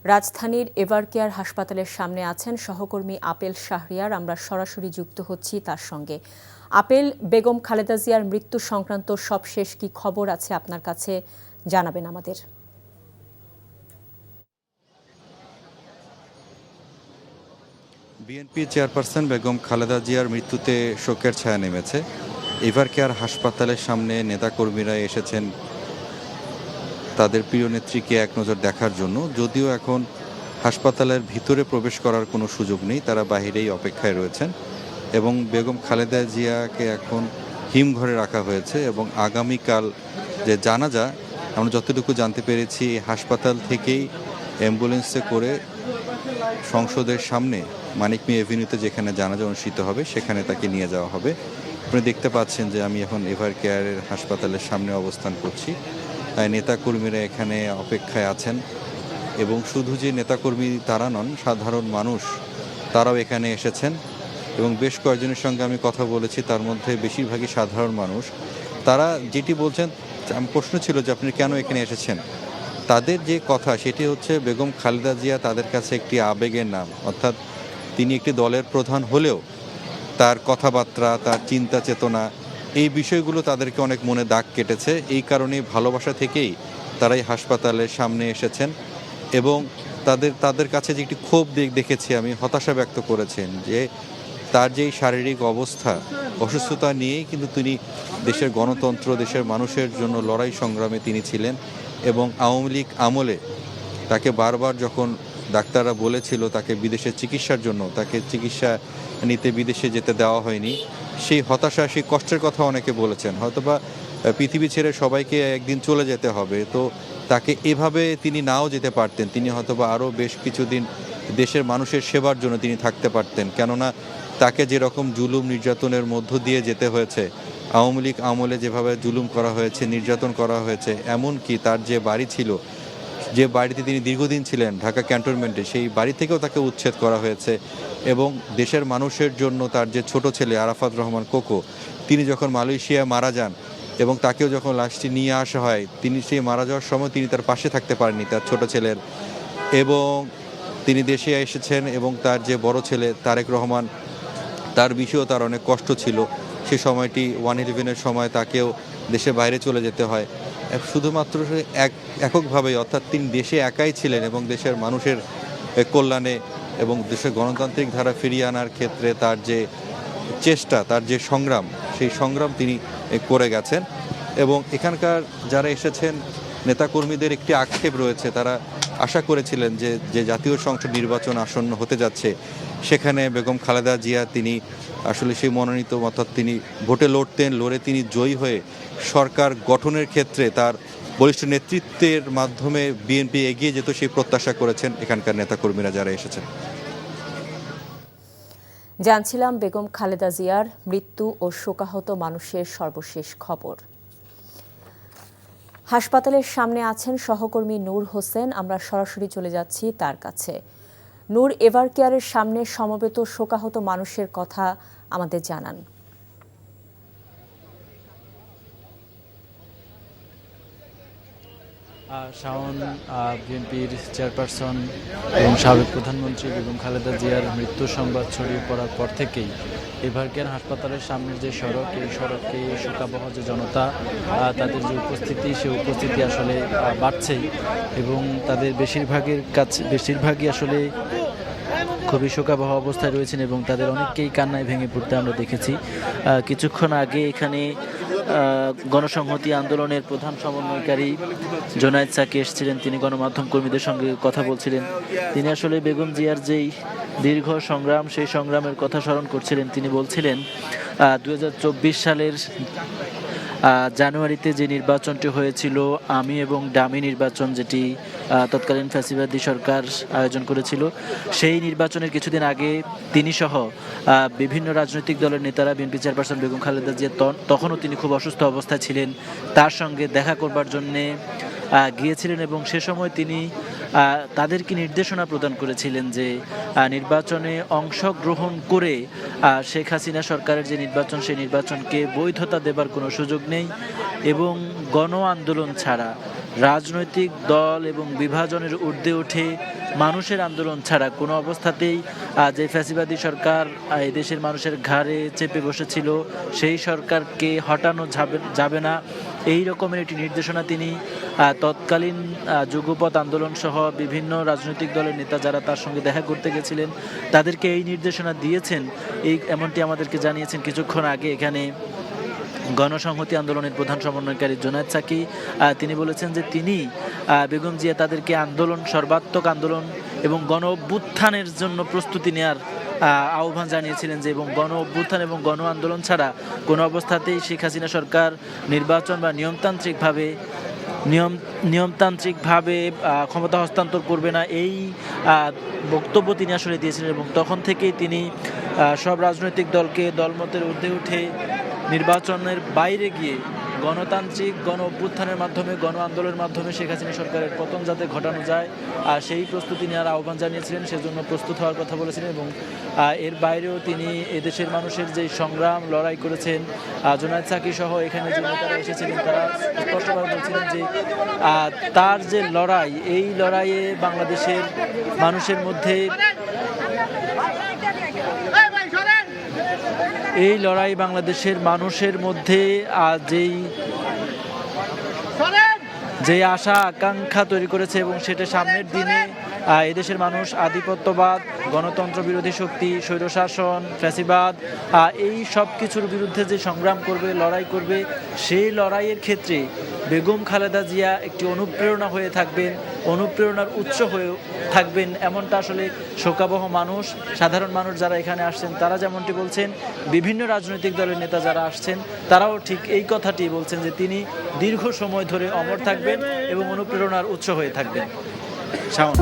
রাজধানীর এভারকেয়ার হাসপাতালের সামনে আছেন সহকর্মী আপেল শাহরিয়ার। আমরা সরাসরি যুক্ত হচ্ছি তার সঙ্গে। আপেল, বেগম খালেদা জিয়ার মৃত্যু সংক্রান্ত সবশেষ কি খবর আছে আপনার কাছে, জানাবেন আমাদের। বিএনপি চেয়ারপারসন বেগম খালেদা জিয়ার মৃত্যুতে শোকের ছায়া নেমেছে। এভারকেয়ার হাসপাতালের সামনে নেতাকর্মীরা এসেছেন তাদের প্রিয় নেত্রীকে এক নজর দেখার জন্য। যদিও এখন হাসপাতালের ভিতরে প্রবেশ করার কোনো সুযোগ নেই, তারা বাহিরেই অপেক্ষায় রয়েছেন এবং বেগম খালেদা জিয়াকে এখন হিমঘরে রাখা হয়েছে এবং আগামীকাল যে জানাজা, আমরা যতটুকু জানতে পেরেছি হাসপাতাল থেকেই অ্যাম্বুলেন্সে করে সংসদের সামনে মানিক মিয়া এভিনিউতে যেখানে জানাজা অনুষ্ঠিত হবে সেখানে তাকে নিয়ে যাওয়া হবে। আপনি দেখতে পাচ্ছেন যে আমি এখন এভারকেয়ারের হাসপাতালের সামনে অবস্থান করছি। নেতাকর্মীরা এখানে অপেক্ষায় আছেন এবং শুধু যে নেতাকর্মী তারা নন, সাধারণ মানুষ তারাও এখানে এসেছেন এবং বেশ কয়েকজনের সঙ্গে আমি কথা বলেছি, তার মধ্যে বেশিরভাগই সাধারণ মানুষ। তারা যেটি বলছেন, প্রশ্ন ছিল যে আপনি কেন এখানে এসেছেন, তাদের যে কথা সেটি হচ্ছে বেগম খালেদা জিয়া তাদের কাছে একটি আবেগের নাম। অর্থাৎ তিনি একটি দলের প্রধান হলেও তার কথাবার্তা, তার চিন্তা চেতনা, এই বিষয়গুলো তাদেরকে অনেক মনে দাগ কেটেছে। এই কারণেই ভালোবাসা থেকেই তারা এই হাসপাতালের সামনে এসেছেন এবং তাদের কাছে যে একটি ক্ষোভ দেখেছি আমি, হতাশা ব্যক্ত করেছেন যে তার যেই শারীরিক অবস্থা, অসুস্থতা নিয়েই কিন্তু তিনি দেশের গণতন্ত্র, দেশের মানুষের জন্য লড়াই সংগ্রামে তিনি ছিলেন এবং আওয়ামী লীগ আমলে তাকে বারবার যখন ডাক্তাররা বলেছিল তাকে বিদেশে চিকিৎসার জন্য, তাকে চিকিৎসা নিতে বিদেশে যেতে দেওয়া হয়নি, সেই হতাশা, সেই কষ্টের কথা অনেকে বলেছেন। হয়তোবা পৃথিবী ছেড়ে সবাইকে একদিন চলে যেতে হবে, তো তাকে এভাবে তিনি নাও যেতে পারতেন, তিনি হয়তোবা আরও বেশ কিছুদিন দেশের মানুষের সেবার জন্য তিনি থাকতে পারতেন। কেননা তাকে যেরকম জুলুম নির্যাতনের মধ্য দিয়ে যেতে হয়েছে, আওয়ামী লীগ আমলে যেভাবে জুলুম করা হয়েছে, নির্যাতন করা হয়েছে, এমনকি তার যে বাড়ি ছিল, যে বাড়িতে তিনি দীর্ঘদিন ছিলেন ঢাকা ক্যান্টনমেন্টে, সেই বাড়ি থেকেও তাকে উচ্ছেদ করা হয়েছে এবং দেশের মানুষের জন্য তার যে ছোট ছেলে আরাফাত রহমান কোকো, তিনি যখন মালয়েশিয়ায় মারা যান এবং তাকেও যখন লাশটি নিয়ে আসা হয়, তিনি সেই মারা যাওয়ার সময় তিনি তার পাশে থাকতে পারেননি তার ছোট ছেলের, এবং তিনি দেশে এসেছেন এবং তার যে বড় ছেলে তারেক রহমান, তার বিষয়েও তার অনেক কষ্ট ছিল। সে সময়টি 1/11-এর সময় তাকেও দেশের বাইরে চলে যেতে হয় শুধুমাত্র এককভাবেই, অর্থাৎ তিনি দেশে একাই ছিলেন এবং দেশের মানুষের কল্যাণে এবং দেশের গণতান্ত্রিক ধারা ফিরিয়ে আনার ক্ষেত্রে তার যে চেষ্টা, তার যে সংগ্রাম, সেই সংগ্রাম তিনি করে গেছেন। এবং এখানকার যারা এসেছেন নেতাকর্মীদের একটি আক্ষেপ রয়েছে, তারা আশা করেছিলেন যে জাতীয় সংসদ নির্বাচন আসন্ন হতে যাচ্ছে সেখানে বেগম খালেদা জিয়া তিনি আসলে সেই মনোনীত, অর্থাৎ তিনি ভোটে লড়তেন, লড়ে তিনি জয়ী হয়ে সরকার গঠনের ক্ষেত্রে তার বলিষ্ঠ নেতৃত্বের মাধ্যমে বিএনপি এগিয়ে যেত, সেই প্রত্যাশা করেছেন এখানকার নেতাকর্মীরা যারা এসেছেন। জানছিলাম বেগম খালেদা জিয়ার মৃত্যু ও শোকাহত মানুষের সর্বশেষ খবর। হাসপাতালের সামনে আছেন সহকর্মী নূর হোসেন, আমরা সরাসরি চলে যাচ্ছি তার কাছে। নূর, এভারকেয়ারের সামনে সমবেত শোকাহত মানুষের কথা আমাদের জানান। শাওন, বিএনপির চেয়ারপারসন এবং সাবেক প্রধানমন্ত্রী বেগম খালেদা জিয়ার মৃত্যু সংবাদ ছড়িয়ে পড়ার পর থেকেই এভারকেয়ার হাসপাতালের সামনের যে সড়ক, এই সড়কে শোকাবহ যে জনতা, তাদের যে উপস্থিতি, সেই উপস্থিতি আসলে বাড়ছেই এবং তাদের বেশিরভাগই আসলে খুবই শোকাবহ অবস্থায় রয়েছেন এবং তাদের অনেককেই কান্নায় ভেঙে পড়তে আমরা দেখেছি। কিছুক্ষণ আগে এখানে গণসংহতি আন্দোলনের প্রধান সমন্বয়কারী জোনায়েদ সাকি এসেছিলেন, তিনি গণমাধ্যম কর্মীদের সঙ্গে কথা বলছিলেন। তিনি আসলে বেগম জিয়ার যেই দীর্ঘ সংগ্রাম, সেই সংগ্রামের কথা স্মরণ করছিলেন। তিনি বলছিলেন 2024 সালের জানুয়ারিতে যে নির্বাচনটি হয়েছিল, আমি এবং ডামি নির্বাচন, যেটি তৎকালীন ফ্যাসিবাদী সরকার আয়োজন করেছিল, সেই নির্বাচনের কিছুদিন আগে তিনি সহ বিভিন্ন রাজনৈতিক দলের নেতারা, বিএনপি চেয়ারপারসন বেগম খালেদা জিয়া তখনও তিনি খুব অসুস্থ অবস্থায় ছিলেন, তার সঙ্গে দেখা করবার জন্যে গিয়েছিলেন এবং সে সময় তিনি তাদেরকে নির্দেশনা প্রদান করেছিলেন যে নির্বাচনে অংশগ্রহণ করে শেখ হাসিনা সরকারের যে নির্বাচন, সেই নির্বাচনকে বৈধতা দেবার কোনো সুযোগ নেই এবং গণ আন্দোলন ছাড়া রাজনৈতিক দল এবং বিভাজনের ঊর্ধ্বে উঠে মানুষের আন্দোলন ছাড়া কোনো অবস্থাতেই যে ফ্যাসিবাদী সরকার এই দেশের মানুষের ঘাড়ে চেপে বসেছিল সেই সরকারকে হটানো যাবে না, এই রকমের একটি নির্দেশনা তিনি তৎকালীন যুগপৎ আন্দোলন সহ বিভিন্ন রাজনৈতিক দলের নেতা যারা তার সঙ্গে দেখা করতে গেছিলেন তাদেরকে এই নির্দেশনা দিয়েছেন। এমনটি আমাদেরকে জানিয়েছেন কিছুক্ষণ আগে এখানে গণসংহতি আন্দোলনের প্রধান সমন্বয়কারী জুনায়েদ সাকি। তিনি বলেছেন যে তিনি বেগম জিয়া তাদেরকে আন্দোলন, সর্বাত্মক আন্দোলন এবং গণ অভ্যুত্থানের জন্য প্রস্তুতি নেওয়ার আহ্বান জানিয়েছিলেন যে এবং গণ অভ্যুত্থান এবং গণ আন্দোলন ছাড়া কোনো অবস্থাতেই শেখ হাসিনা সরকার নির্বাচন বা নিয়মতান্ত্রিকভাবে ক্ষমতা হস্তান্তর করবে না, এই বক্তব্য তিনি আসলে দিয়েছিলেন। এবং তখন থেকেই তিনি সব রাজনৈতিক দলকে দলমতের ঊর্ধ্বে উঠে নির্বাচনের বাইরে গিয়ে গণতান্ত্রিক গণ অভ্যুত্থানের মাধ্যমে, গণ আন্দোলনের মাধ্যমে শেখ হাসিনা সরকারের পতন যাতে ঘটানো যায় আর সেই প্রস্তুতি নেওয়ার আহ্বান জানিয়েছিলেন, সেজন্য প্রস্তুত হওয়ার কথা বলেছিলেন। এবং এর বাইরেও তিনি এদেশের মানুষের যে সংগ্রাম লড়াই করেছেন, জুনায়েদ সাকি সহ এখানে যে নেতারা এসেছিলেন তারা স্পষ্টভাবে বলছিলেন যে তার যে লড়াই, এই লড়াইয়ে বাংলাদেশের মানুষের মধ্যে যেই আশা আকাঙ্ক্ষা তৈরি করেছে এবং সেটা সামনের দিনে এদেশের মানুষ আধিপত্যবাদ, গণতন্ত্র বিরোধী শক্তি, স্বৈরশাসন, ফ্যাসিবাদ, এই সব কিছুর বিরুদ্ধে যে সংগ্রাম করবে, লড়াই করবে, সেই লড়াইয়ের ক্ষেত্রে বেগম খালেদা জিয়া একটি অনুপ্রেরণা হয়ে থাকবেন, অনুপ্রেরণার উৎস হয়ে থাকবেন, এমনটা আসলে শোকাবহ মানুষ, সাধারণ মানুষ যারা এখানে আসছেন তারা যেমনটি বলছেন, বিভিন্ন রাজনৈতিক দলের নেতা যারা আসছেন তারাও ঠিক এই কথাটি বলছেন যে তিনি দীর্ঘ সময় ধরে অমর থাকবেন এবং অনুপ্রেরণার উৎস হয়ে থাকবেন। শাওন।